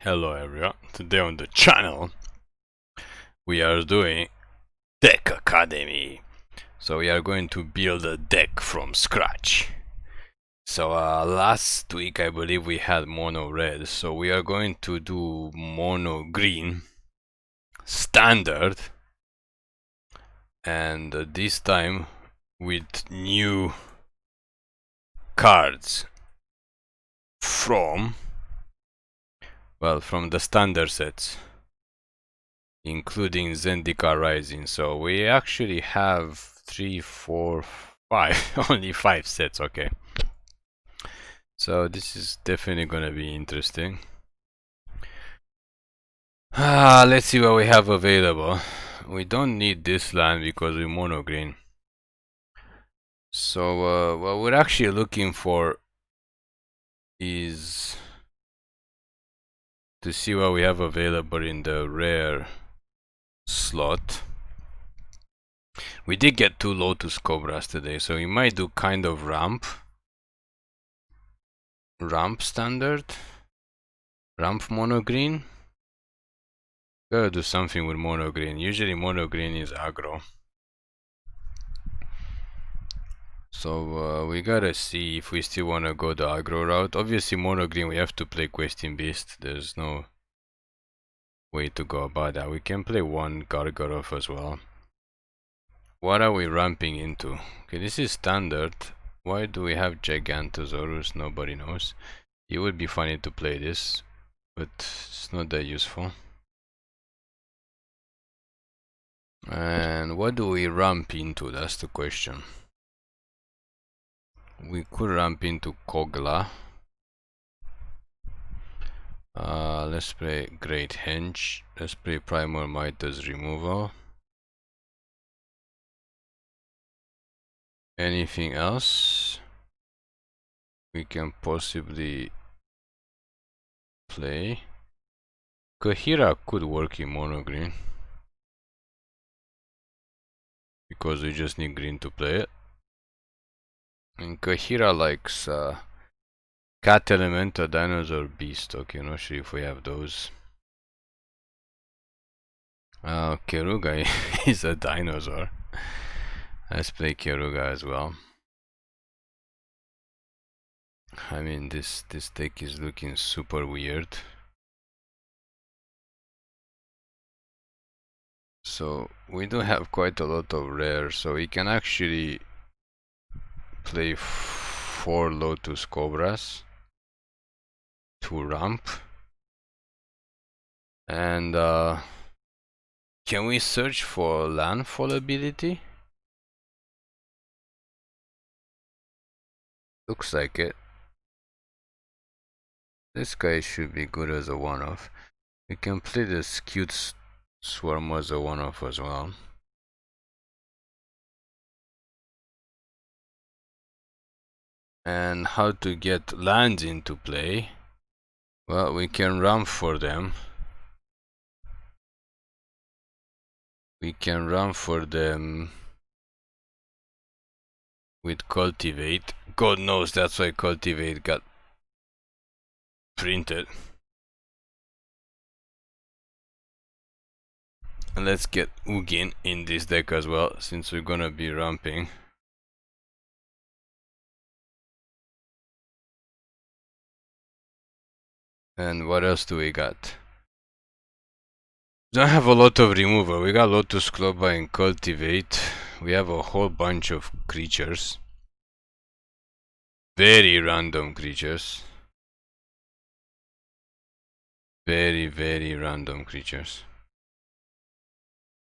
Hello everyone, today on the channel we are doing Deck Academy. So we are going to build a deck from scratch. So last week I believe we had mono red, so we are going to do mono green standard, and this time with new cards from the standard sets, including Zendika Rising. So we actually have 3, 4, 5, only 5 sets, okay. So this is definitely gonna be interesting. Let's see what we have available. We don't need this land because we're mono green. So what we're actually looking for is to see what we have available in the rare slot. We did get 2 Lotus Cobras today, so we might do kind of ramp standard, ramp mono green. Gotta do something with mono green. Usually mono green is aggro, so we gotta see if we still wanna go the aggro route. Obviously mono green we have to play Questing Beast. There's no way to go about that. We can play one Gargaroth as well. What are we ramping into? Okay, this is standard. Why do we have Gigantosaurus? Nobody knows. It would be funny to play this, but it's not that useful. And what do we ramp into? That's the question. We could ramp into Kogla. Let's play Great Henge. Let's play Primal Might as removal. Anything else we can possibly play? Kahira could work in mono green, because we just need green to play it. And Kahira likes Cat Elemental, Dinosaur, Beast. Okay, not sure if we have those. Keruga is a dinosaur. Let's play Keruga as well. I mean, this deck is looking super weird. So we do have quite a lot of rare, so we can actually play 4 Lotus Cobras to ramp. And can we search for landfall ability? Looks like it. This guy should be good as a one-off. We can play the Scute Swarm as a one-off as well. And how to get lands into play? Well, we can ramp for them. We can run for them with Cultivate. God knows that's why Cultivate got printed. And let's get Ugin in this deck as well, since we're gonna be ramping. And what else do we got? Don't have a lot of removal. We got Lotus Cobra and Cultivate. We have a whole bunch of creatures. Very random creatures. Very random creatures.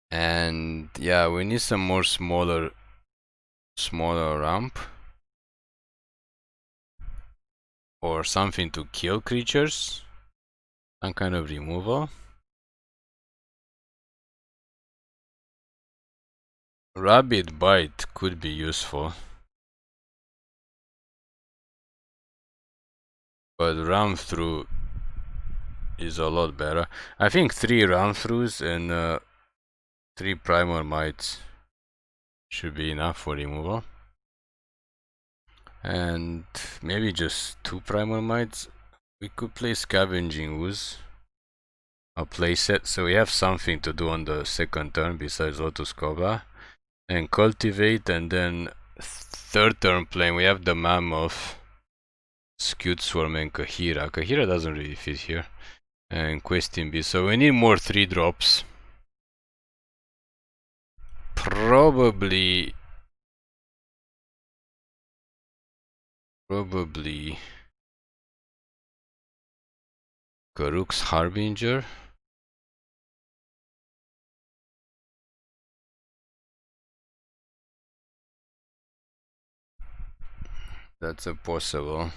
And yeah, we need some more smaller ramp. Or something to kill creatures. Some kind of removal. Rabbit Bite could be useful, but Ram Through is a lot better. I think 3 Ram Throughs and 3 Primal Mights should be enough for removal. And maybe just 2 Primal Mights. We could play Scavenging Ooze a playset, so we have something to do on the second turn besides Lotus Cobra. And Cultivate, and then third turn playing we have the Mammoth, Scute Swarm and Kahira. Kahira doesn't really fit here. And Questing Beast, so we need more 3-drops. Probably Garuk's Harbinger. That's a possible.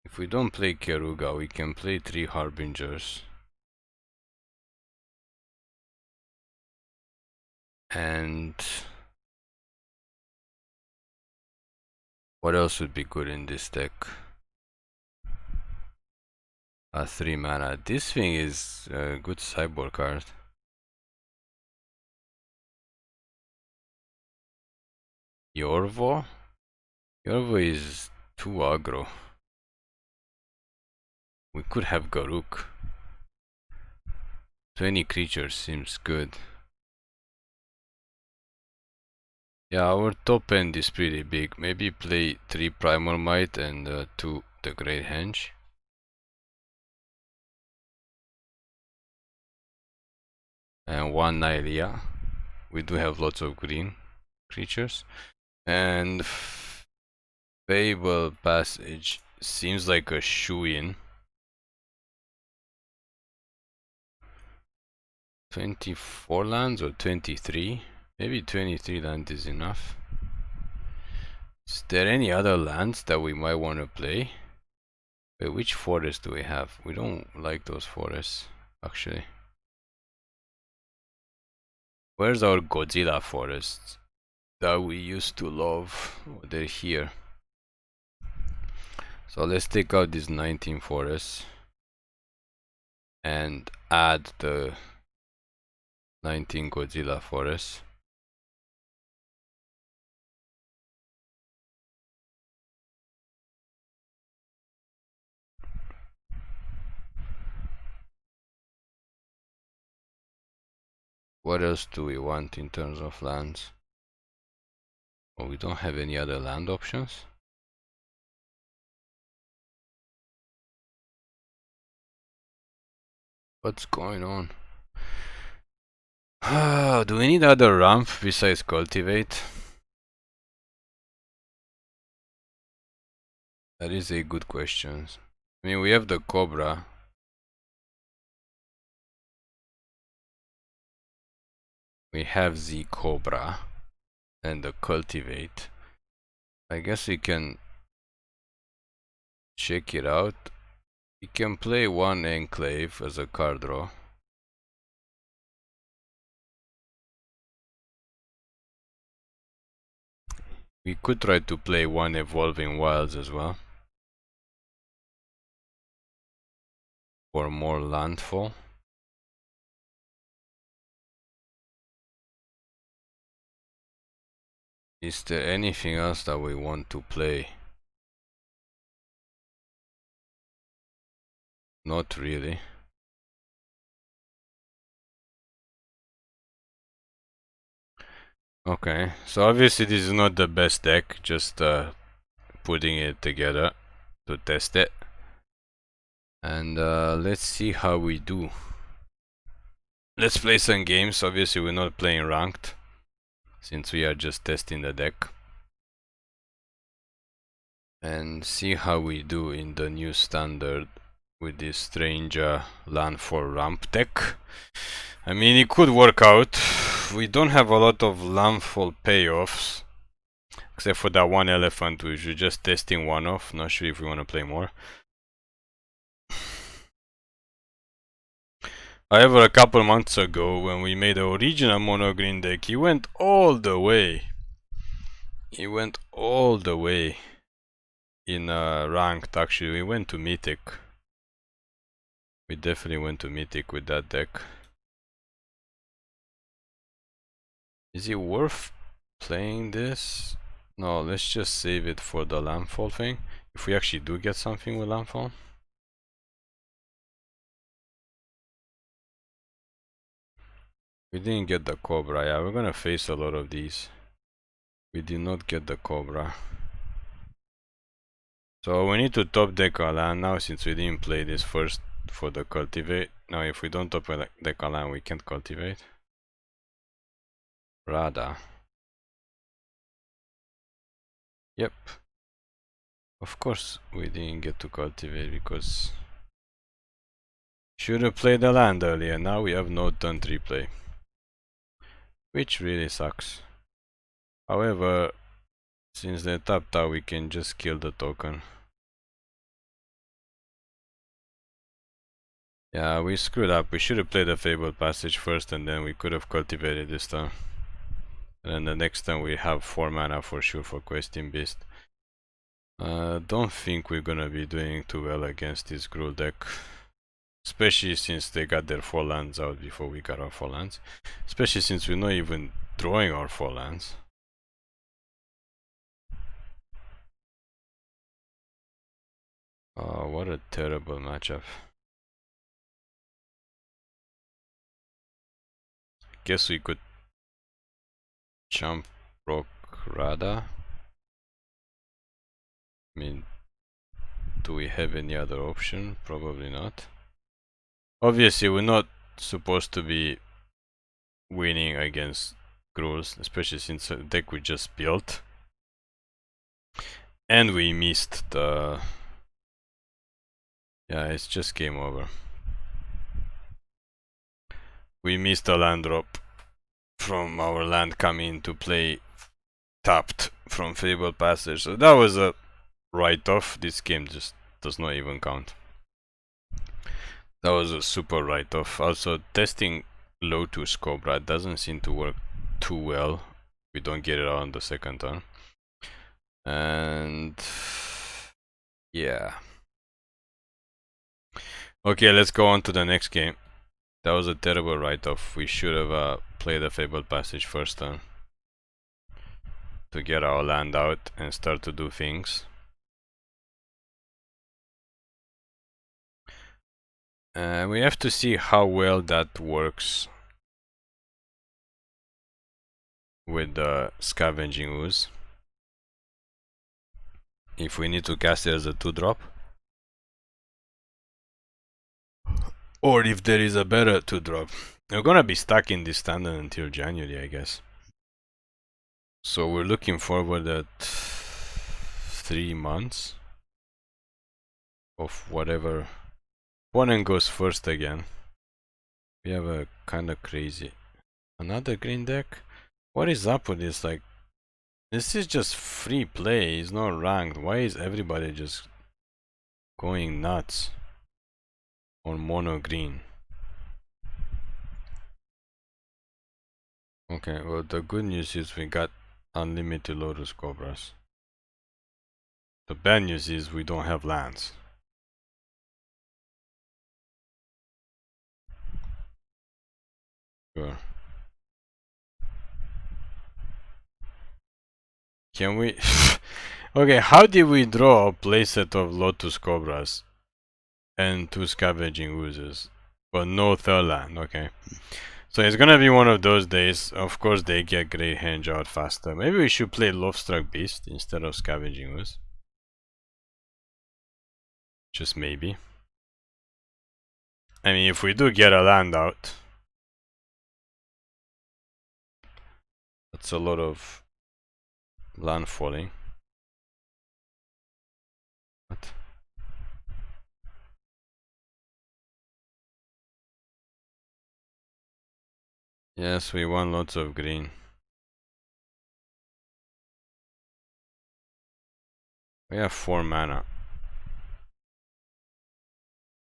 If we don't play Keruga, we can play 3 Harbingers. And what else would be good in this deck? A 3 mana. This thing is a good sideboard card. Yorvo? Yorvo is too aggro. We could have Garuk. 20 creatures seems good. Yeah, our top end is pretty big. Maybe play 3 Primal Might and 2 the Great Henge. And 1 Nylea. We do have lots of green creatures. And Fabled Passage seems like a shoe-in. 24 lands or 23? Maybe 23 lands is enough. Is there any other lands that we might want to play? Wait, which forest do we have? We don't like those forests, actually. Where's our Godzilla forests that we used to love? Oh, they're here. So let's take out these 19 forests and add the 19 Godzilla forests. What else do we want in terms of lands? Oh, we don't have any other land options. What's going on? Do we need other ramp besides Cultivate? That is a good question. I mean, we have the Cobra. We have the Cobra and the Cultivate. I guess we can check it out. We can play 1 Enclave as a card draw. We could try to play 1 Evolving Wilds as well, for more landfall. Is there anything else that we want to play? Not really. Okay, so obviously this is not the best deck, just putting it together to test it. And let's see how we do. Let's play some games. Obviously we're not playing ranked, since we are just testing the deck. And see how we do in the new standard with this strange landfall ramp deck. I mean, it could work out. We don't have a lot of landfall payoffs, except for that one elephant, which we're just testing one off. Not sure if we want to play more. However, a couple months ago, when we made the original mono green deck, he went all the way. He went all the way in ranked. Actually, we went to mythic. We definitely went to mythic with that deck. Is it worth playing this? No, let's just save it for the landfall thing. If we actually do get something with landfall. We didn't get the Cobra. Yeah, we're gonna face a lot of these. We did not get the Cobra. So we need to top deck a land now, since we didn't play this first for the Cultivate. Now if we don't top deck a land, we can't Cultivate. Rada. Yep. Of course we didn't get to Cultivate because should have played the land earlier. Now we have no turn 3 play, which really sucks. However, since they're tapped out, we can just kill the token. Yeah, we screwed up. We should have played the Fabled Passage first, and then we could have cultivated this turn. And then the next time we have 4 mana for sure for Questing Beast. Don't think we're gonna be doing too well against this Gruul deck. Especially since they got their 4 lands out before we got our 4 lands. Especially since we're not even drawing our 4 lands. Oh, what a terrible matchup. Guess we could jump rock Rada. I mean, do we have any other option? Probably not. Obviously, we're not supposed to be winning against Gruuls, especially since the deck we just built. And we missed the... Yeah, it's just game over. We missed a land drop from our land coming into play tapped from Fabled Passage. So that was a write-off. This game just does not even count. That was a super write-off. Also, testing Lotus Cobra doesn't seem to work too well. We don't get it out on the second turn. And yeah. Okay, let's go on to the next game. That was a terrible write-off. We should have played the Fabled Passage first turn to get our land out and start to do things. We have to see how well that works with the Scavenging Ooze. If we need to cast it as a 2-drop. Or if there is a better 2-drop. We're gonna be stuck in this standard until January, I guess. So we're looking forward at 3 months of whatever. Opponent goes first again. We have a kinda crazy. Another green deck? What is up with this? Like, this is just free play, it's not ranked. Why is everybody just going nuts on mono green? Okay, well the good news is we got unlimited Lotus Cobras. The bad news is we don't have lands. Sure. Can we... Okay, how did we draw a playset of Lotus Cobras and 2 Scavenging Oozes, but no third land? Okay. So it's gonna be one of those days. Of course they get Great Henge out faster. Maybe we should play Lovestruck Beast instead of Scavenging Ooze. Just maybe. I mean, if we do get a land out, that's a lot of land falling. What? Yes, we want lots of green. We have 4 mana.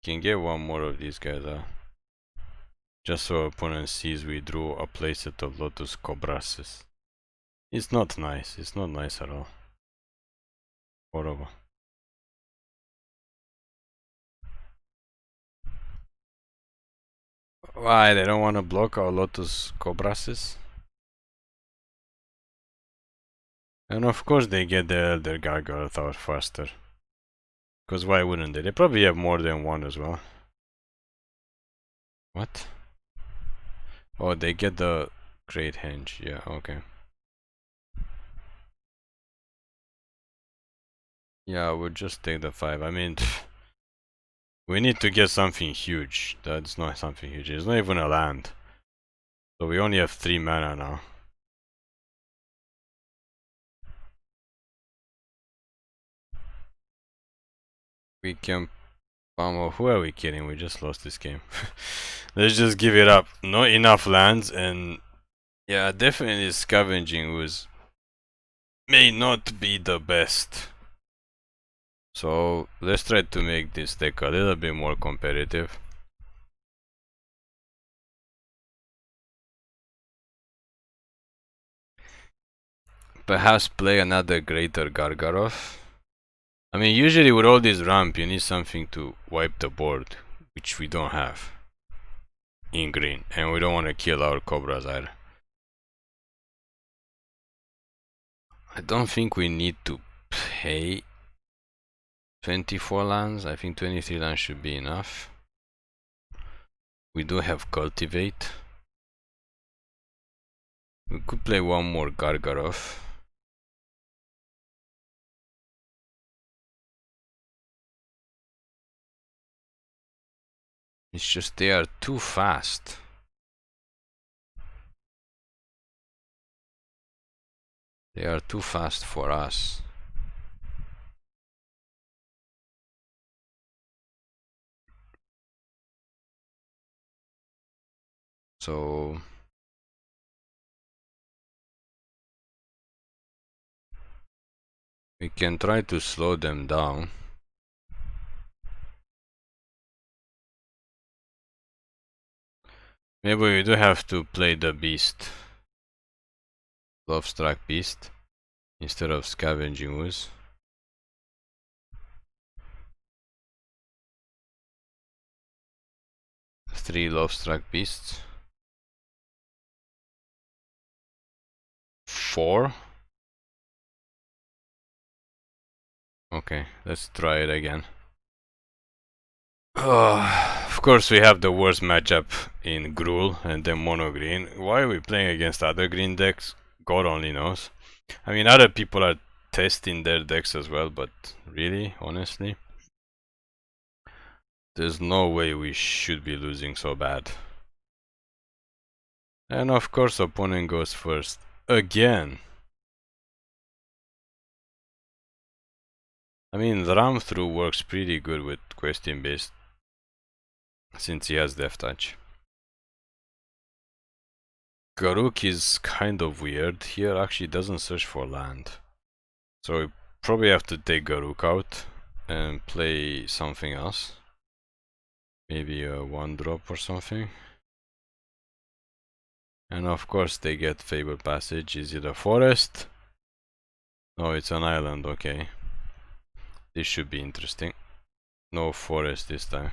Can get one more of these guys out. Just so opponent sees we drew a playset of Lotus Cobras. It's not nice. It's not nice at all. Horrible. Why? They don't want to block our Lotus Cobras? And of course they get the Elder Gargaroth out faster. Because why wouldn't they? They probably have more than one as well. What? Oh, they get the Great Henge. Yeah, okay. Yeah, we'll just take the 5. I mean, we need to get something huge. That's not something huge. It's not even a land. So we only have 3 mana now. We can... who are we kidding? We just lost this game. Let's just give it up. Not enough lands and... yeah, definitely Scavenging Ooze may not be the best. So let's try to make this deck a little bit more competitive. Perhaps play another Greater Gargaroth. I mean, usually with all this ramp, you need something to wipe the board, which we don't have in green, and we don't want to kill our Cobras either. I don't think we need to pay 24 lands. I think 23 lands should be enough. We do have Cultivate. We could play one more Gargaroth. It's just they are too fast. They are too fast for us. So we can try to slow them down. Maybe we do have to play the beast. Lovestruck Beast instead of Scavenging Ooze. Three Lovestruck Beasts. 4. Okay, let's try it again. Of course we have the worst matchup in Gruul and then mono green. Why are we playing against other green decks? God only knows. I mean, other people are testing their decks as well, but really, honestly, there's no way we should be losing so bad. And of course opponent goes first. Again. I mean, the ram through works pretty good with question based since he has Death Touch. Garuk is kind of weird. Here actually doesn't search for land. So we probably have to take Garuk out and play something else. Maybe a 1-drop or something. And of course they get Fabled Passage. Is it a forest? No, it's an island, okay. This should be interesting. No forest this time.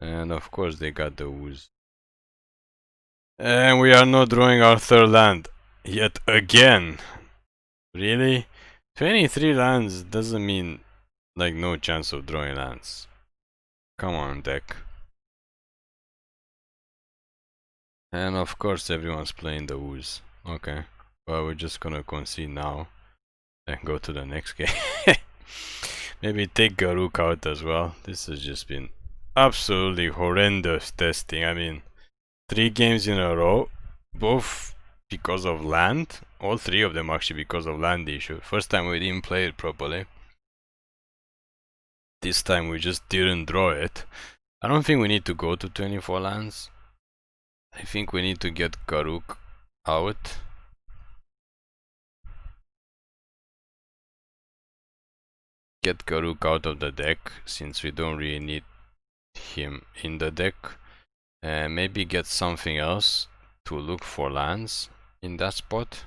And of course they got the ooze. And we are not drawing our third land. Yet again. Really? 23 lands doesn't mean like no chance of drawing lands. Come on, deck. And of course everyone's playing the ooze. Okay. Well, we're just gonna concede now and go to the next game. Maybe take Garuk out as well. This has just been absolutely horrendous testing. I mean, 3 games in a row, both because of land. All 3 of them actually because of land issue. First time we didn't play it properly. This time we just didn't draw it. I don't think we need to go to 24 lands. I think we need to get Garuk out. Get Garuk out of the deck since we don't really need him in the deck. And maybe get something else to look for lands in that spot.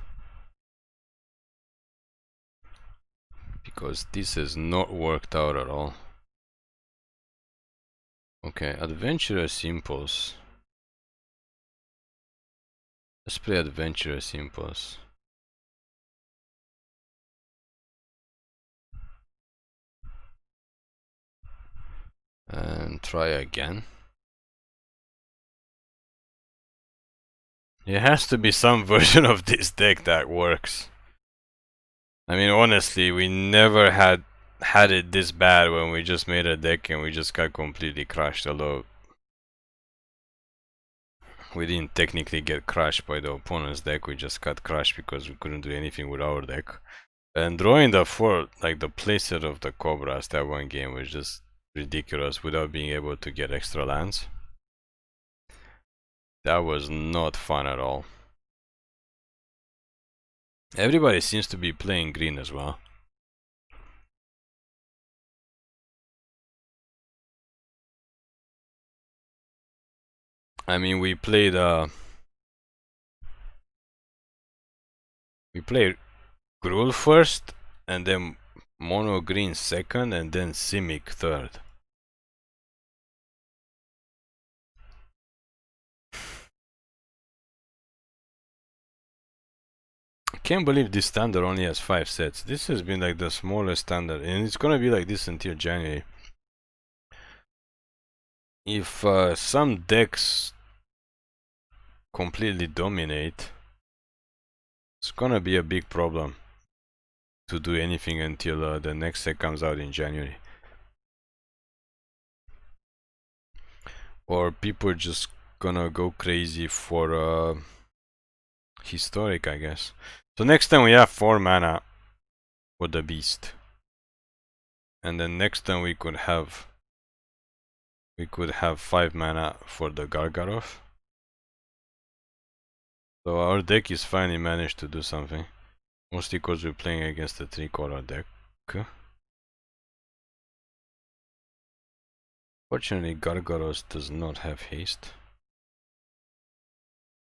Because this has not worked out at all. Okay, Adventurous Impulse. Let's play Adventurous Impulse. And try again. There has to be some version of this deck that works. I mean, honestly, we never had it this bad when we just made a deck and we just got completely crushed. Although we didn't technically get crushed by the opponent's deck, we just got crushed because we couldn't do anything with our deck. And drawing the like the playset of the Cobras that one game was just ridiculous without being able to get extra lands. That was not fun at all. Everybody seems to be playing green as well. I mean, we played Gruul first, and then Mono Green second, and then Simic third. I can't believe this standard only has 5 sets. This has been like the smallest standard, and it's gonna be like this until January. If some decks completely dominate, it's gonna be a big problem to do anything until the next set comes out in January. Or people just gonna go crazy for historic, I guess. So next time we have 4 mana for the beast, and then next time we could have 5 mana for the Gargaroth. So our deck is finally managed to do something, mostly because we're playing against a 3-color deck. Fortunately, Gargaroth does not have haste.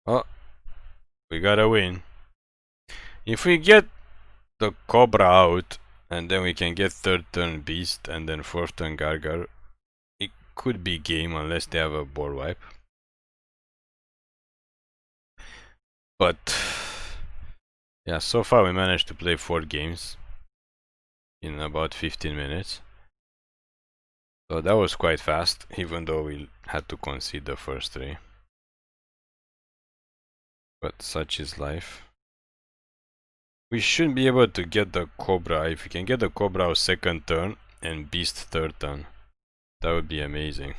Oh, we gotta win. If we get the Cobra out, and then we can get 3rd turn Beast and then 4th turn Gargar, it could be game unless they have a board wipe. But yeah, so far we managed to play 4 games in about 15 minutes. So that was quite fast, even though we had to concede the first 3. But such is life. We should be able to get the Cobra. If we can get the Cobra out 2nd turn and Beast 3rd turn, that would be amazing.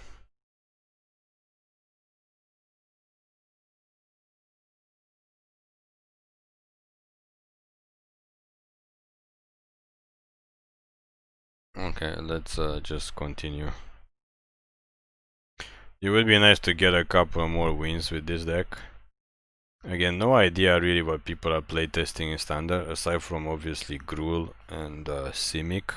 Okay, let's just continue. It would be nice to get a couple more wins with this deck. Again, no idea really what people are playtesting in standard, aside from obviously Gruul and Simic.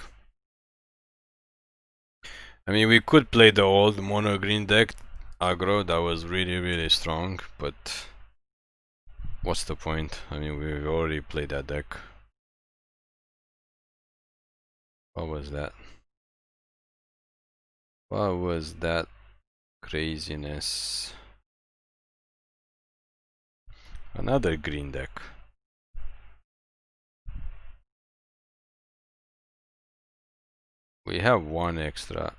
I mean, we could play the old mono green deck aggro that was really strong, but what's the point? I mean, we've already played that deck. What was that? What was that craziness? Another green deck. We have 1 extra.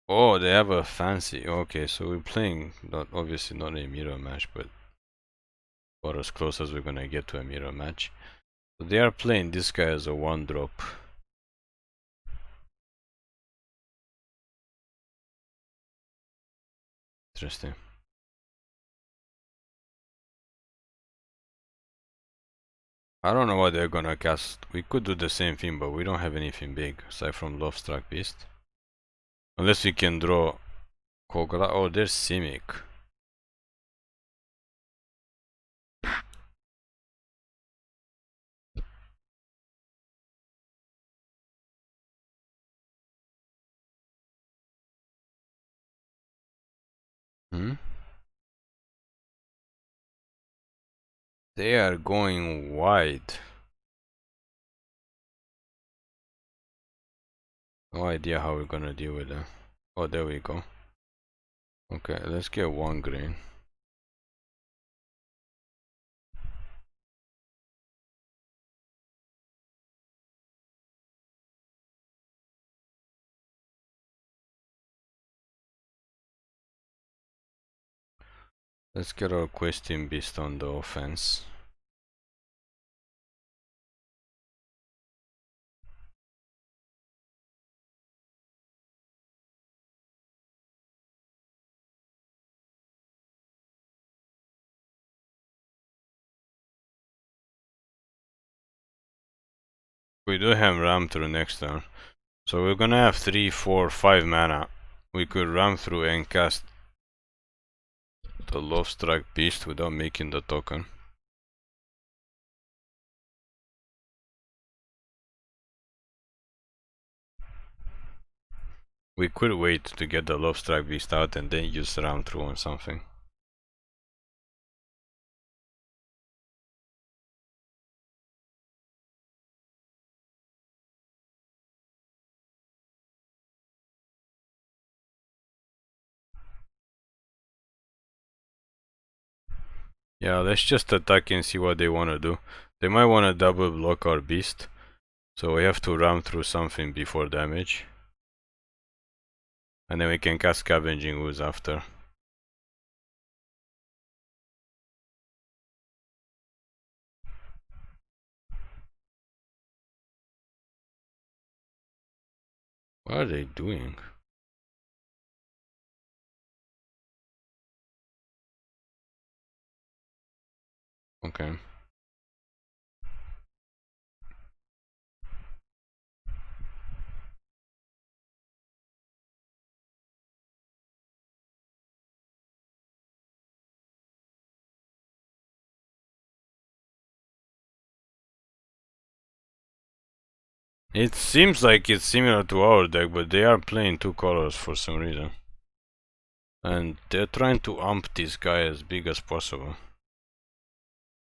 Oh, they have a fancy. Okay, so we're playing obviously not a mirror match, but or as close as we're gonna get to a mirror match. So they are playing this guy as a 1-drop. Interesting. I don't know what they're gonna cast. We could do the same thing, but we don't have anything big aside from Lovestruck Beast. Unless we can draw Kogla. Oh, there's Simic. Hmm? They are going wide. No idea how we're gonna deal with them. Oh, there we go. Okay, let's get 1 green. Let's get our questing beast on the offense. We do have ram through next turn. So we're gonna have 3, 4, 5 mana. We could ram through and cast the Lovestruck Beast without making the token. We could wait to get the Lovestruck Beast out and then use ram through on something. Yeah, let's just attack and see what they want to do. They might want to double block our beast, so we have to ram through something before damage. And then we can cast Scavenging Ooze after. What are they doing? Okay. It seems like it's similar to our deck, but they are playing 2 colors for some reason. And they're trying to ump this guy as big as possible.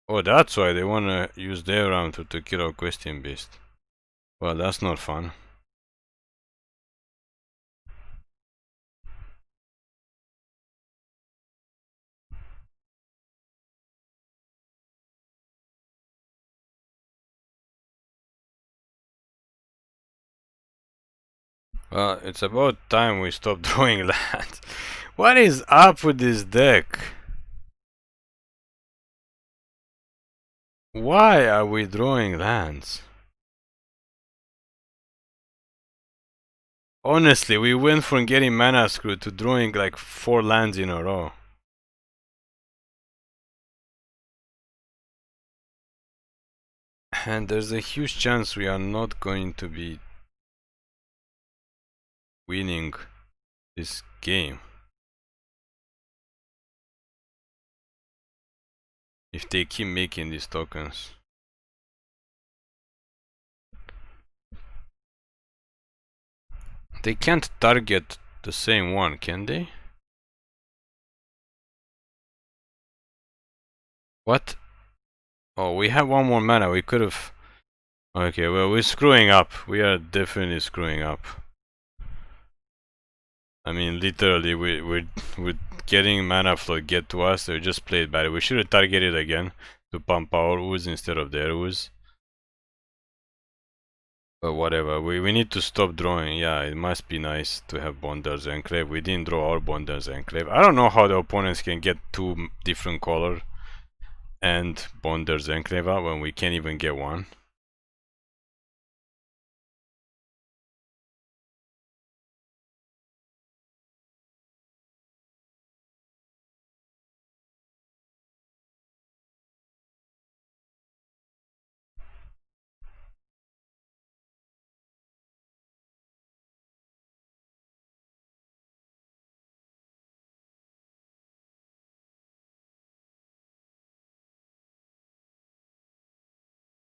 Oh, that's why they wanna use their round to kill our Questing Beast. Well, that's not fun. Well, it's about time we stop drawing lands. What is up with this deck? Why are we drawing lands? Honestly, we went from getting mana screwed to drawing like 4 lands in a row. And there's a huge chance we are not going to be winning this game if they keep making these tokens. They can't target the same one, can they? What? Oh, we have 1 more mana. We could have. Okay, well, we're screwing up. We are definitely screwing up. I mean, literally, we're getting mana flow get to us. We just played bad. We should have targeted again to pump our ooze instead of their ooze. But whatever, we need to stop drawing. Yeah, it must be nice to have Bonders Enclave. We didn't draw our Bonders Enclave. I don't know how the opponents can get 2 different color and Bonders Enclave out when we can't even get one.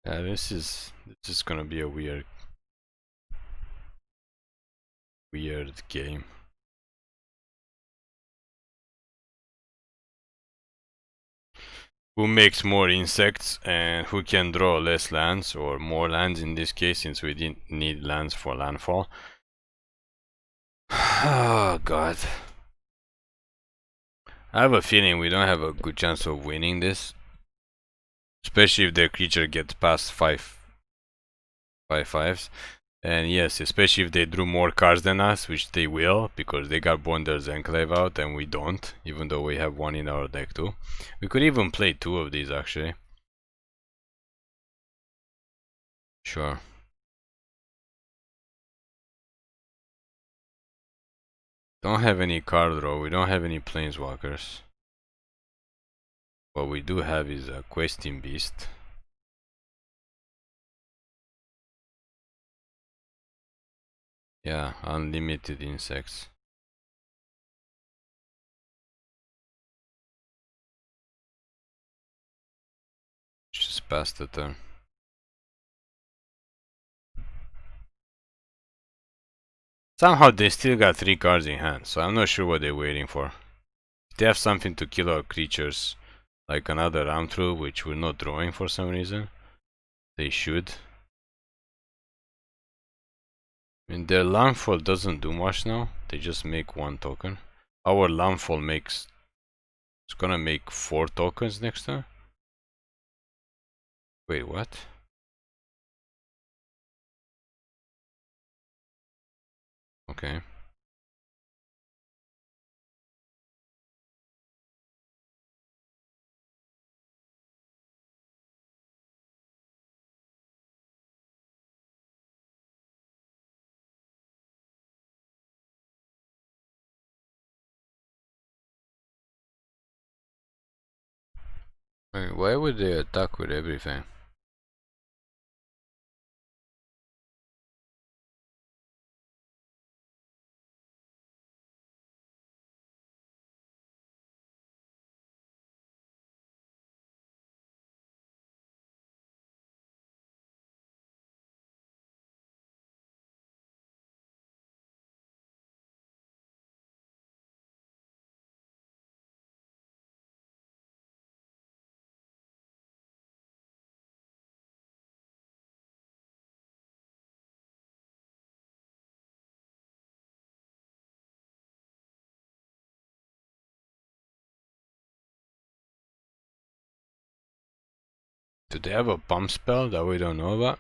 Yeah, this is gonna be a weird game. Who makes more insects and who can draw less lands or more lands in this case, since we didn't need lands for landfall. Oh god. I have a feeling we don't have a good chance of winning this. Especially if the creature gets past 5/5s. And yes, especially if they drew more cards than us, which they will, because they got Bonders Enclave out and we don't, even though we have one in our deck too. We could even play two of these actually. Sure. Don't have any card draw, we don't have any Planeswalkers. What we do have is a Questing Beast. Yeah, unlimited insects. Just pass the turn. Somehow they still got 3 cards in hand, so I'm not sure what they're waiting for. If they have something to kill our creatures, like another Amtru, which we're not drawing for some reason, they should. I mean, their landfall doesn't do much now, they just make 1 token. Our landfall makes... it's gonna make 4 tokens next turn? Wait, what? Okay. Wait, why would they attack with everything? Do they have a pump spell that we don't know about?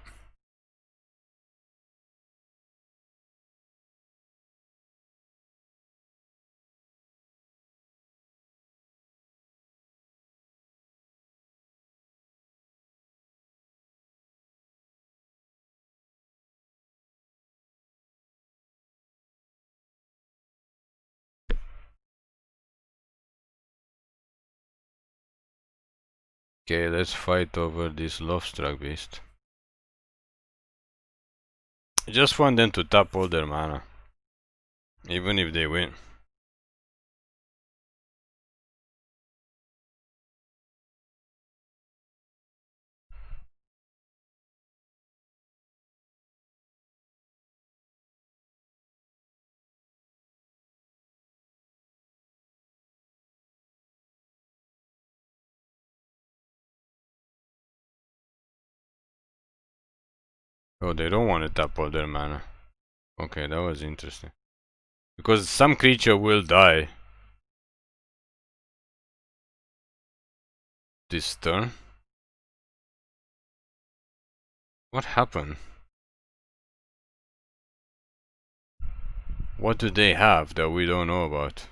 Okay, let's fight over this Lovestruck Beast. I just want them to tap all their mana. Even if they win. Oh, they don't want to tap all their mana. Okay, that was interesting. Because some creature will die this turn. What happened? What do they have that we don't know about?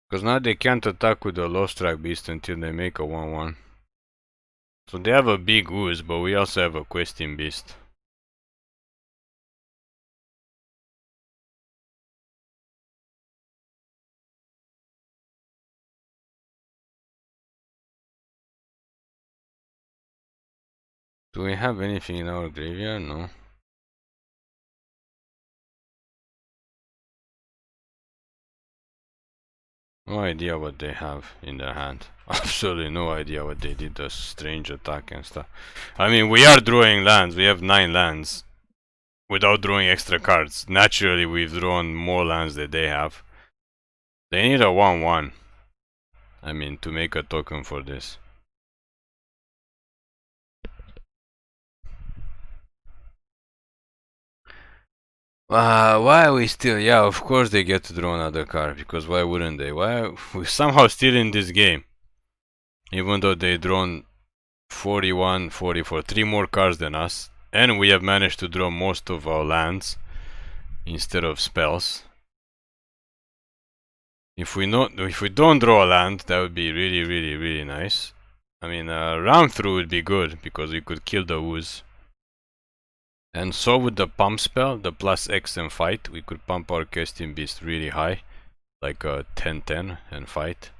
Because now they can't attack with the Lovestruck Beast until they make a 1-1. So they have a big ooze, but we also have a Questing Beast. Do we have anything in our graveyard? No. No idea what they have in their hand. Absolutely no idea what they did, the strange attack and stuff. I mean, we are drawing lands. We have 9 lands without drawing extra cards. Naturally, we've drawn more lands than they have. They need a 1/1. I mean, to make a token for this. Why are we still? Yeah, of course they get to draw another card, because why wouldn't they? Why are we somehow still in this game? Even though they drawn 41, 44, 3 more cards than us, and we have managed to draw most of our lands instead of spells. If we don't draw a land, that would be really nice. I mean, round through would be good because we could kill the ooze. And so with the pump spell, the plus X and fight, we could pump our Questing Beast really high, like a 10-10 and fight.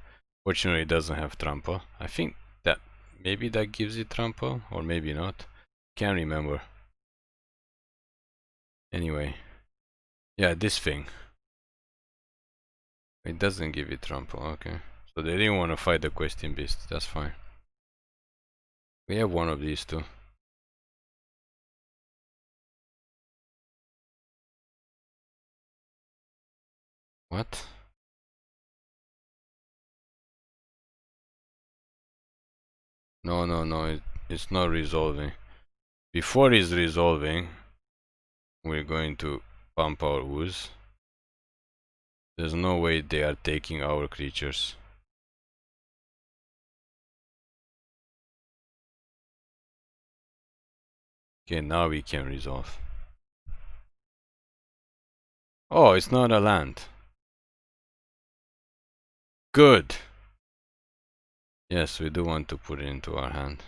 Fortunately, it doesn't have trample. I think that maybe that gives it trample, or maybe not. Can't remember. Anyway, yeah, this thing. It doesn't give it trample, okay. So they didn't want to fight the Questing Beast, that's fine. We have one of these too. What? No, it's not resolving. Before it's resolving, we're going to pump our ooze. There's no way they are taking our creatures. Okay, now we can resolve. Oh, it's not a land. Good. Yes, we do want to put it into our hand.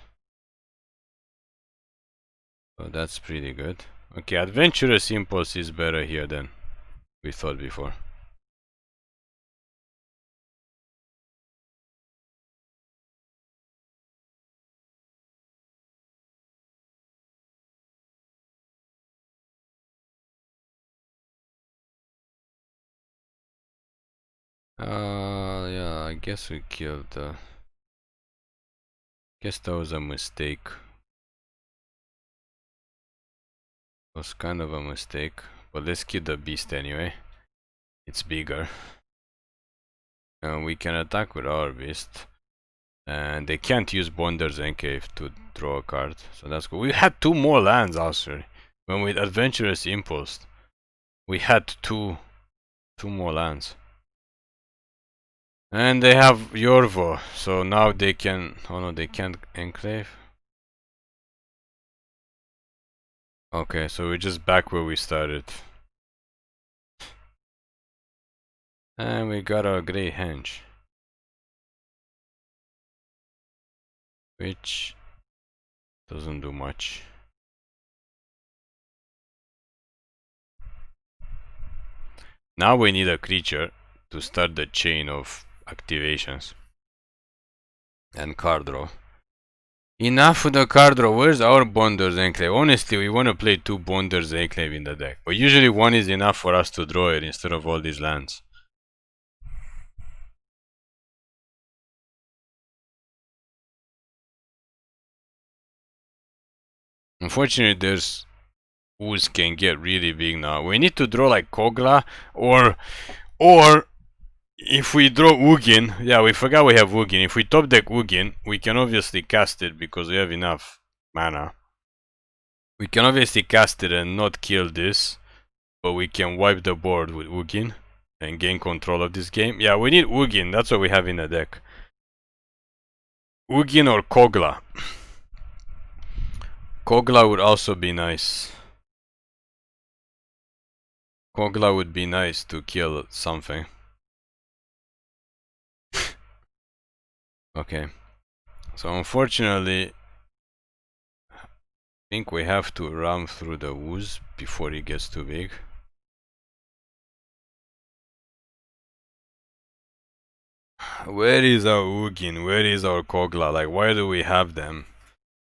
So that's pretty good. Okay, Adventurous Impulse is better here than we thought before. Yeah, I guess we killed. Guess that was a mistake. It was kind of a mistake, but let's kill the beast anyway. It's bigger. And we can attack with our beast. And they can't use Bonders Enclave to draw a card, so that's cool. We had 2 more lands also. When with Adventurous Impulse, we had two more lands. And they have Yorvo, so now they can. Oh no, they can't Enclave. Okay, so we're just back where we started. And we got our Great Henge, which doesn't do much. Now we need a creature to start the chain of activations and card draw. Enough with the card draw. Where's our Bonders Enclave? Honestly, we want to play 2 Bonders Enclave in the deck, but usually 1 is enough for us to draw it instead of all these lands. Unfortunately, there's ooze can get really big now. We need to draw like Kogla, or if we draw Ugin, yeah, we forgot we have Ugin. If we top deck Ugin, we can obviously cast it because we have enough mana. We can obviously cast it and not kill this, but we can wipe the board with Ugin and gain control of this game. Yeah, we need Ugin, that's what we have in the deck. Ugin or Kogla. Kogla would also be nice. Kogla would be nice to kill something. Okay. So unfortunately, I think we have to run through the ooze before it gets too big. Where is our Ugin? Where is our Kogla? Like, why do we have them?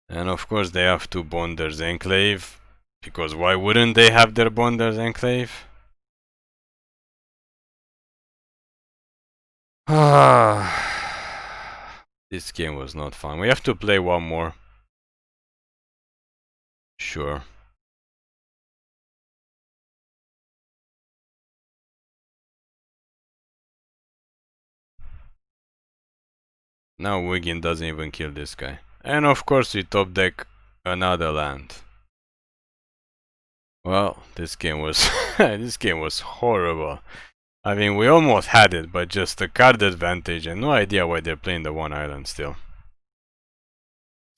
And of course they have 2 Bonders Enclave, because why wouldn't they have their Bonders Enclave? This game was not fun. We have to play one more. Sure. Now Ugin doesn't even kill this guy. And of course we top deck another land. Well, this game was this game was horrible. I mean, we almost had it, but just a card advantage and no idea why they're playing the one island still.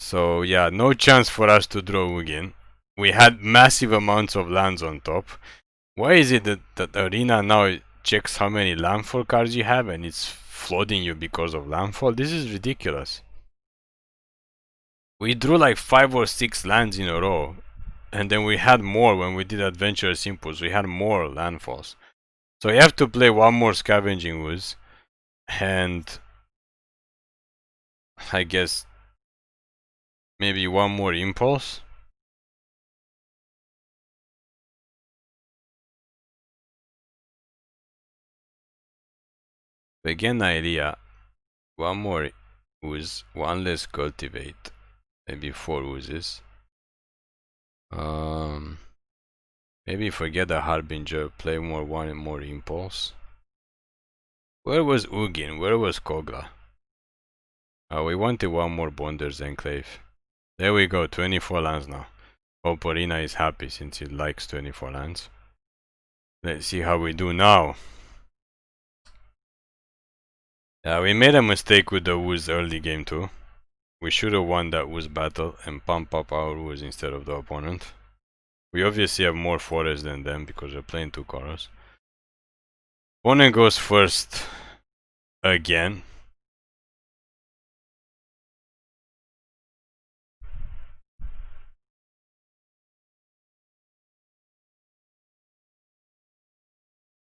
So yeah, no chance for us to draw Ugin. We had massive amounts of lands on top. Why is it that Arena now checks how many landfall cards you have and it's flooding you because of landfall? This is ridiculous. We drew like 5 or 6 lands in a row. And then we had more when we did Adventurous Impulse. We had more landfalls. So you have to play one more Scavenging Ooze. And I guess maybe one more Impulse. Again idea. One more Ooze. One less Cultivate. Maybe 4 Oozes. Maybe forget the Harbinger, play one more Impulse. Where was Ugin? Where was Kogla? We wanted one more Bonders Enclave. There we go, 24 lands now. Hope Arena is happy since he likes 24 lands. Let's see how we do now. We made a mistake with the Ooze early game too. We should have won that Ooze battle and pump up our Ooze instead of the opponent. We obviously have more forests than them because we're playing 2 colors. Opponent goes first again.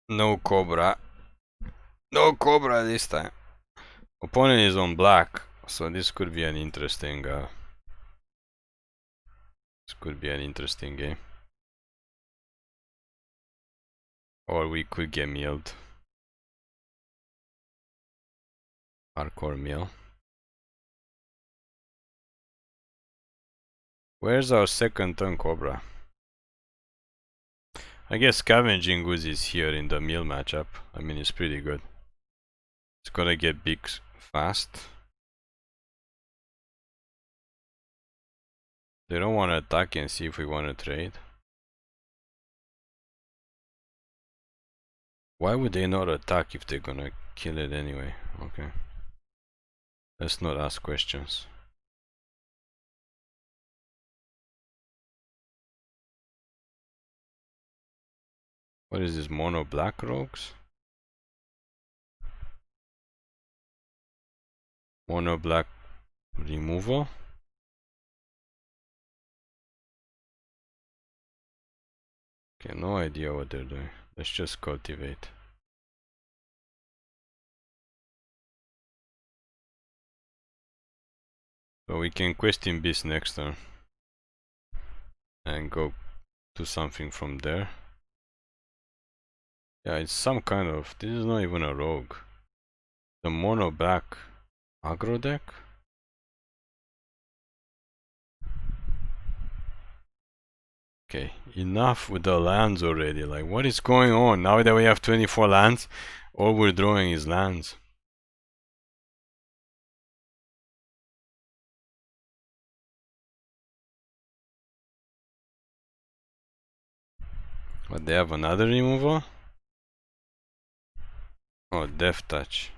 No Cobra. No Cobra this time. Opponent is on black, so this could be an interesting game. Or we could get milled. Hardcore mill. Where's our second turn Cobra? I guess Scavenging Ooze is here in the mill matchup. I mean, it's pretty good. It's gonna get big fast. They don't want to attack and see if we want to trade. Why would they not attack if they're gonna kill it anyway? Okay. Let's not ask questions. What is this, mono black rogues? Mono black removal? Okay, no idea what they're doing. Let's just cultivate. So we can question Beast next turn. And go to something from there. Yeah, it's some kind of... This is not even a rogue. The mono black aggro deck? Okay, enough with the lands already. Like, what is going on? Now that we have 24 lands, all we're drawing is lands. But they have another removal? Oh, Death Touch.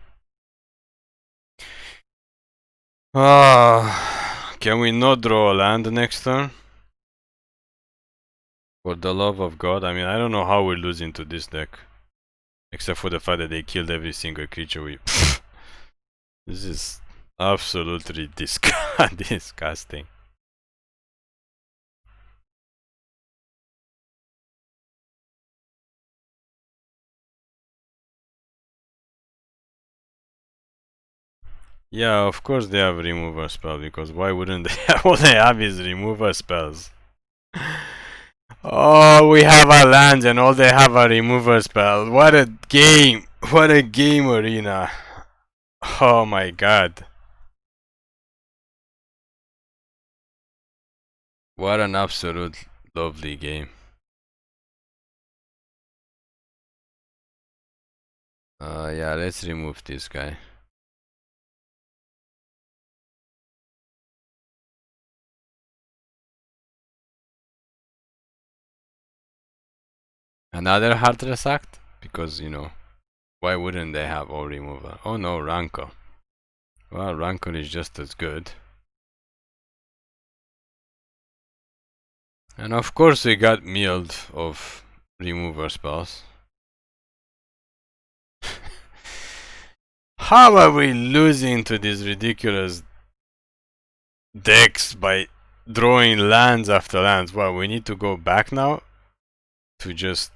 Can we not draw a land next turn? For the love of God, I mean, I don't know how we're losing to this deck. Except for the fact that they killed every single creature we... This is absolutely disgusting. Yeah, of course they have remover spell, because why wouldn't they? All they have is remover spells. Oh, we have our lands and all they have are remover spells. What a game! What a game, Arena! Oh my god. What an absolute lovely game. Yeah, let's remove this guy. Another heart resact? Because, you know, why wouldn't they have all removal? Oh no, Rancor. Well, Rancor is just as good. And of course we got milled of remover spells. How are we losing to these ridiculous decks by drawing lands after lands? Well, we need to go back now to just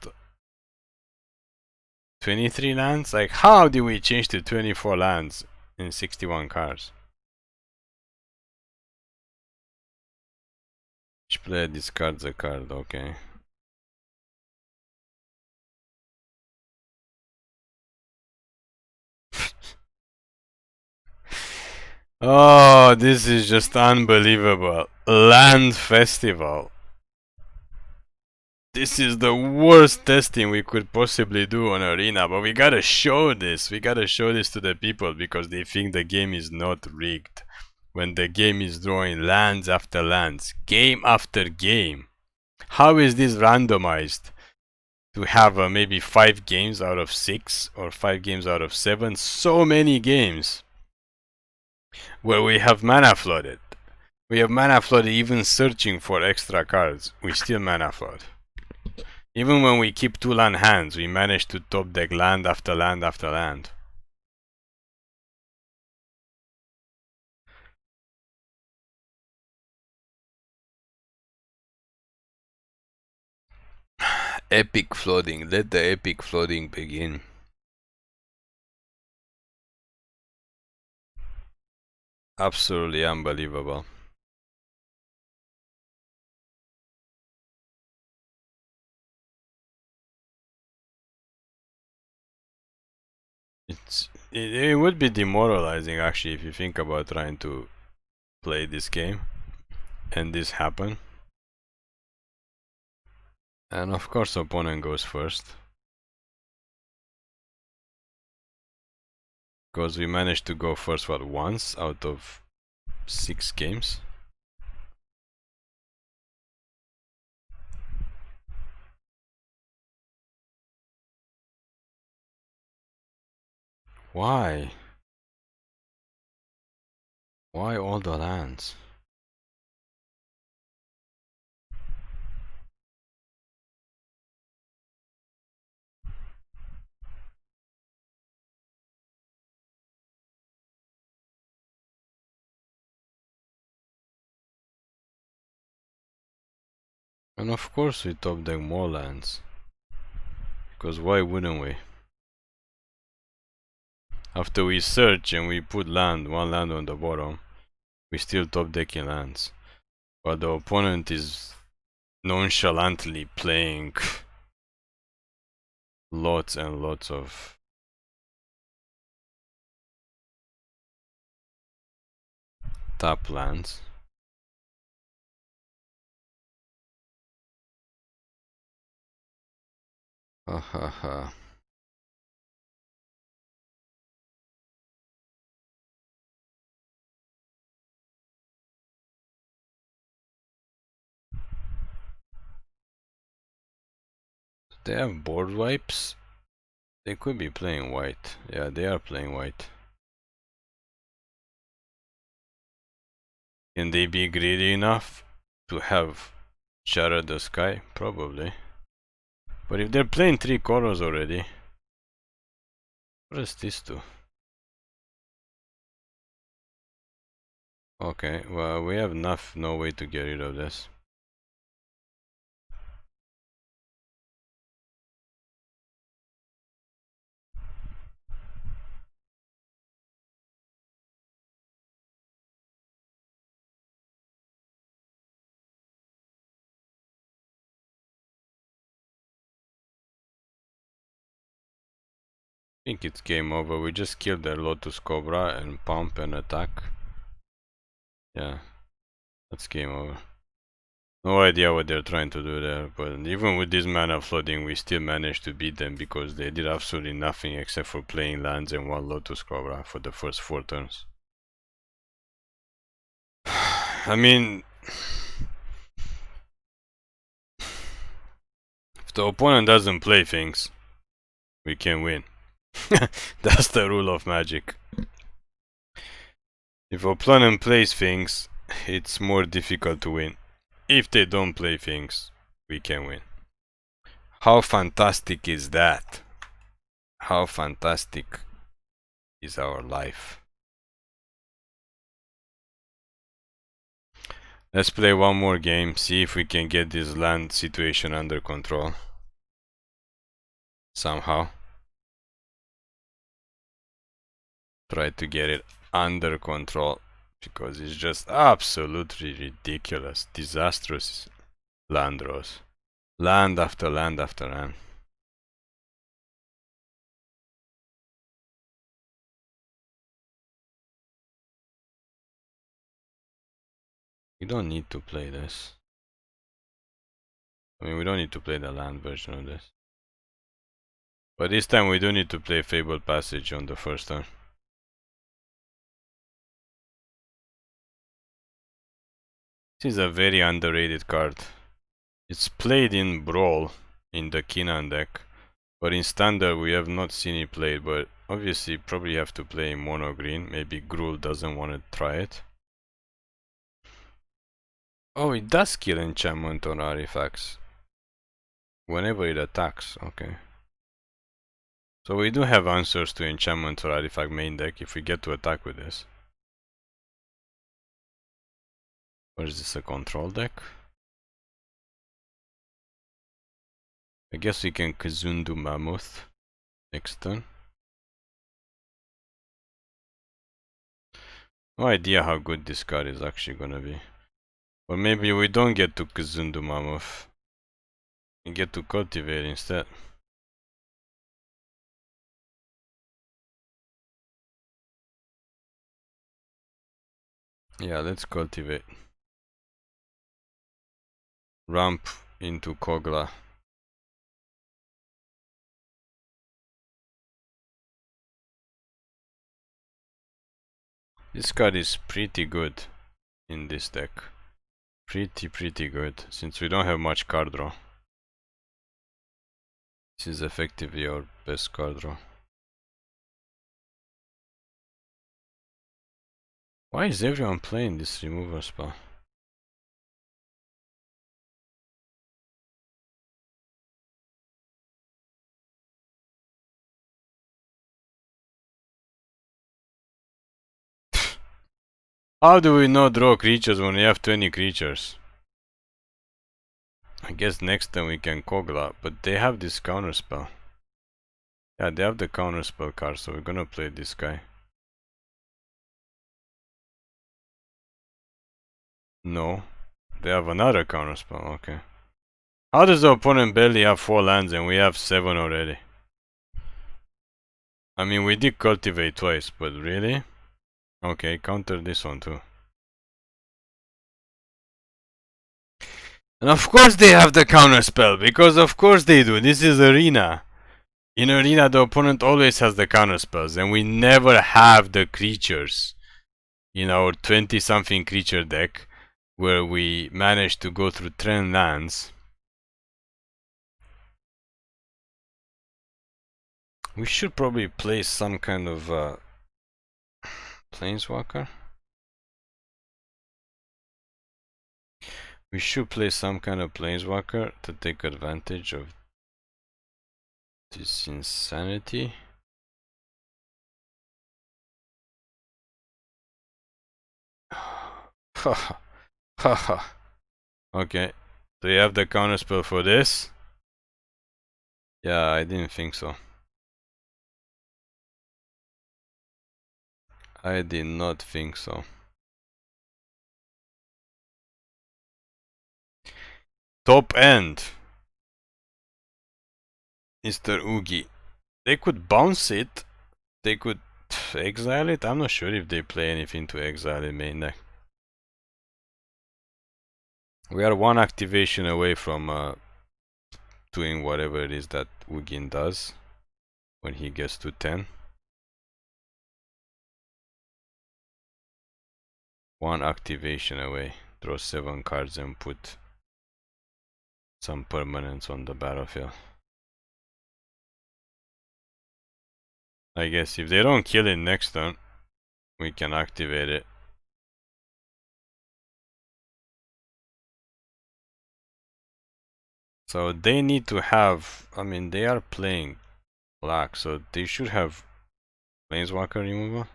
23 lands? Like, how did we change to 24 lands in 61 cards? Each player discards a card, okay. Oh, this is just unbelievable. Land Festival. This is the worst testing we could possibly do on Arena, but we gotta show this. We gotta show this to the people because they think the game is not rigged. When the game is drawing lands after lands, game after game. How is this randomized? To have maybe 5 games out of 6 or 5 games out of 7? So many games where we have mana flooded. We have mana flooded even searching for extra cards. We still mana flood. Even when we keep 2 land hands, we manage to top deck land after land after land. Epic flooding. Let the epic flooding begin. Absolutely unbelievable. It would be demoralizing actually if you think about trying to play this game and this happen. And of course opponent goes first. Because we managed to go first what, once out of 6 games. Why? Why all the lands? And of course we top deck more lands. Because why wouldn't we? After we search and we put land, 1 land on the bottom, we still top decking lands. But the opponent is nonchalantly playing lots and lots of tap lands. Ha ha ha. They have board wipes? They could be playing white. Yeah, they are playing white. Can they be greedy enough to have Shatter the Sky? Probably. But if they're playing 3 colors already, what does this do? Okay, well we have no way to get rid of this. think it's game over. We just killed their Lotus Cobra and pump and attack. Yeah, that's game over. No idea what they're trying to do there, but even with this mana flooding, we still managed to beat them because they did absolutely nothing except for playing lands and one Lotus Cobra for the first 4 turns. I mean, if the opponent doesn't play things, we can win. That's the rule of Magic. If opponent plays things, it's more difficult to win. If they don't play things, we can win. How fantastic is that? How fantastic is our life? Let's play one more game, see if we can get this land situation under control. Somehow. Try to get it under control, because it's just absolutely ridiculous, disastrous land draws. Land after land after land. We don't need to play this. I mean, we don't need to play the land version of this. But this time we do need to play Fabled Passage on the first turn. This is a very underrated card. It's played in Brawl, in the Kinan deck. But in Standard we have not seen it played, but obviously probably have to play in mono green. Maybe Gruul doesn't want to try it. Oh, it does kill enchantment on artifacts. Whenever it attacks, okay. So we do have answers to enchantment or artifact main deck if we get to attack with this. Or is this a control deck? I guess we can Kazandu Mammoth next turn. No idea how good this card is actually gonna be. Or maybe we don't get to Kazandu Mammoth. We get to Cultivate instead. Yeah, let's Cultivate. Ramp into Kogla. This card is pretty good in this deck. Pretty good, since we don't have much card draw. This is effectively our best card draw. Why is everyone playing this removal spell? How do we not draw creatures when we have 20 creatures? I guess next time we can Kogla, but they have this counter spell. Yeah, they have the counter spell card, so we're gonna play this guy. No, they have another counter spell, okay. How does the opponent barely have 4 lands and we have 7 already? I mean, we did Cultivate twice, but really? Okay, counter this one too. And of course they have the counter spell, because of course they do. This is Arena. In Arena, the opponent always has the counter spells, and we never have the creatures in our 20-something creature deck, where we managed to go through 10 lands. We should probably play some kind of Planeswalker. We should play some kind of Planeswalker to take advantage of this insanity. Haha. Okay. Do you have the counterspell for this? Yeah, I didn't think so. I did not think so. Top end. Mr. Ugin. They could bounce it. They could exile it. I'm not sure if they play anything to exile in main deck. We are one activation away from doing whatever it is that Ugin does when he gets to 10. One activation away. Draw 7 cards and put some permanents on the battlefield. I guess if they don't kill it next turn, we can activate it. So they need to have, I mean, they are playing black, so they should have Planeswalker removal.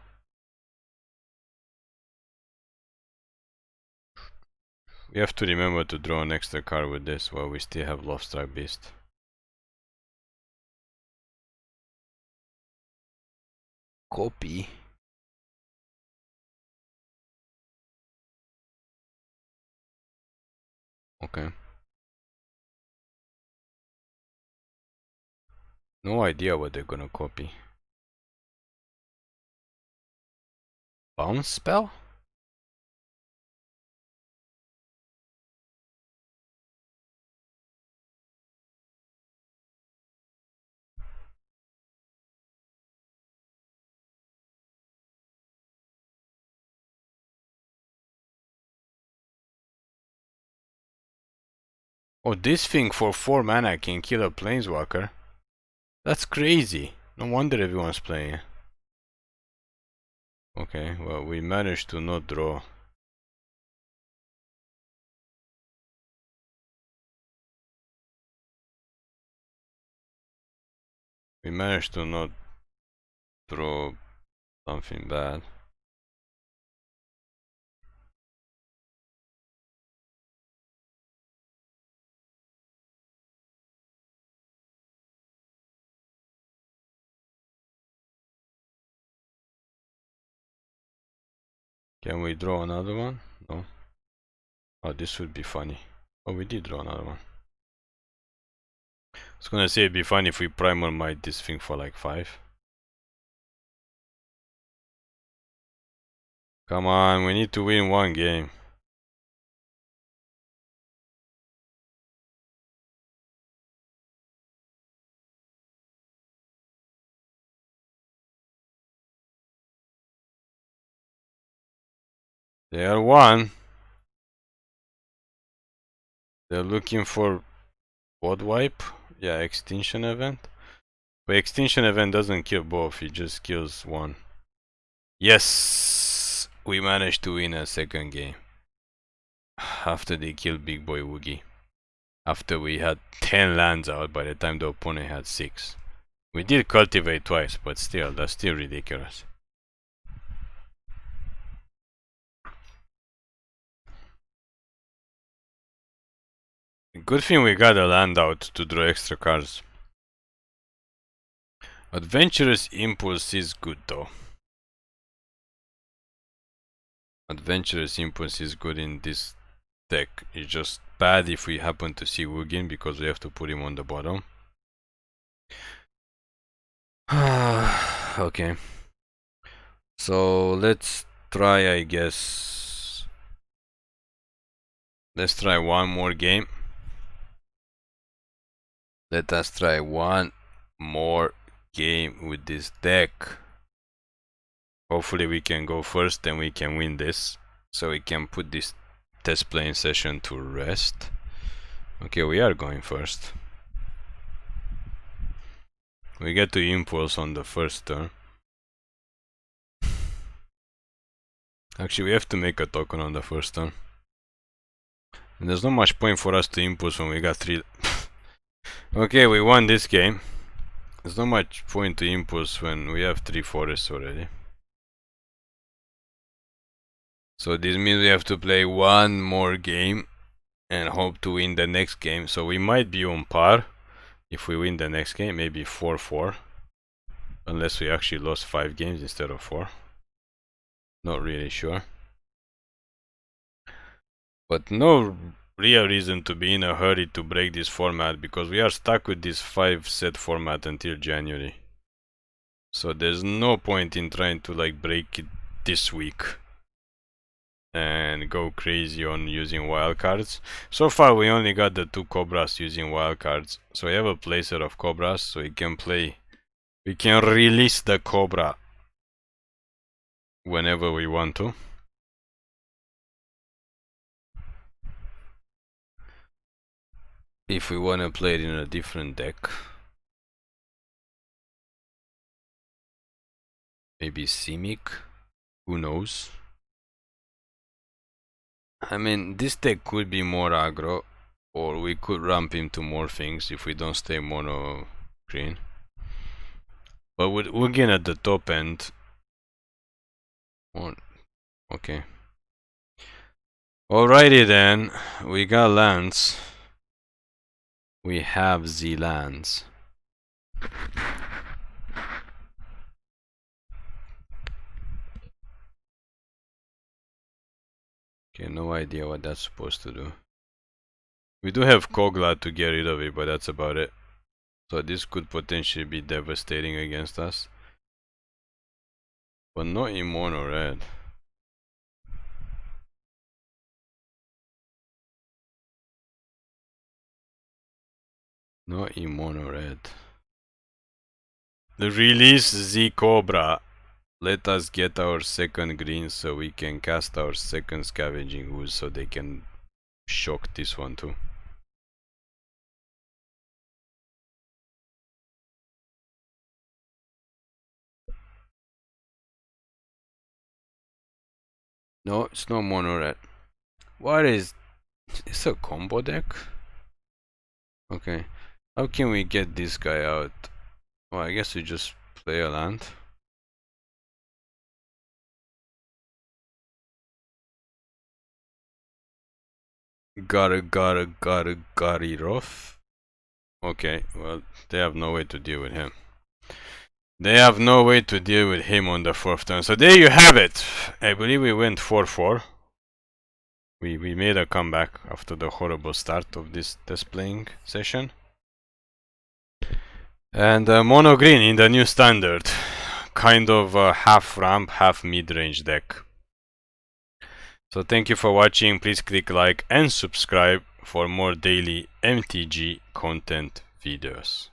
We have to remember to draw an extra card with this while we still have Lovestruck Beast. Copy. Okay. No idea what they're gonna copy. Bounce spell? Oh, this thing for 4 mana can kill a Planeswalker? That's crazy. No wonder everyone's playing. Okay, well, we managed to not draw. We managed to not draw something bad. Can we draw another one? No. Oh, this would be funny. Oh, we did draw another one. I was gonna say it'd be funny if we Primal Might this thing for like 5. Come on, we need to win one game. They are one. They're looking for what wipe? Yeah, extinction event. But extinction event doesn't kill both, it just kills one. Yes! We managed to win a second game. After they killed Big Boy Woogie. After we had 10 lands out by the time the opponent had 6. We did cultivate twice, but still, that's still ridiculous. Good thing we got a land out to draw extra cards. Adventurous Impulse is good though. Adventurous Impulse is good in this deck. It's just bad if we happen to see Ugin because we have to put him on the bottom. Okay. So let's try, I guess. Let's try one more game. Let us try one more game with this deck. Hopefully we can go first and we can win this. So we can put this test playing session to rest. Okay, we are going first. We get to impulse on the first turn. Actually, we have to make a token on the first turn. And there's not much point for us to impulse when we got 3. Okay, we won this game. There's not much point to impulse when we have 3 forests already. So this means we have to play one more game and hope to win the next game. So we might be on par if we win the next game, maybe 4-4. Unless we actually lost 5 games instead of 4. Not really sure. But no real reason to be in a hurry to break this format because we are stuck with this 5 set format until January. So there's no point in trying to like break it this week and go crazy on using wildcards. So far we only got the 2 Cobras using wildcards. So we have a placer of Cobras, so we can play. We can release the Cobra whenever we want to. If we want to play it in a different deck. Maybe Simic. Who knows? I mean, this deck could be more aggro, or we could ramp into more things if we don't stay mono green. But with Ugin at the top end. Okay. Alrighty then, we got lands. We have the lands. Okay, no idea what that's supposed to do. We do have Kogla to get rid of it, but that's about it. So this could potentially be devastating against us. But not in mono red. Not in mono red. Release the Cobra. Let us get our second green so we can cast our second Scavenging Ooze so they can shock this one too. No, it's not mono red. What is... It's a combo deck? Okay. How can we get this guy out? Well, I guess we just play a land. Gargaroth. Okay, well, they have no way to deal with him. They have no way to deal with him on the 4th turn. So there you have it. I believe we went 4-4. We made a comeback after the horrible start of this test playing session. And mono green in the new standard. Kind of a half ramp, half mid-range deck. So thank you for watching. Please click like and subscribe for more daily MTG content videos.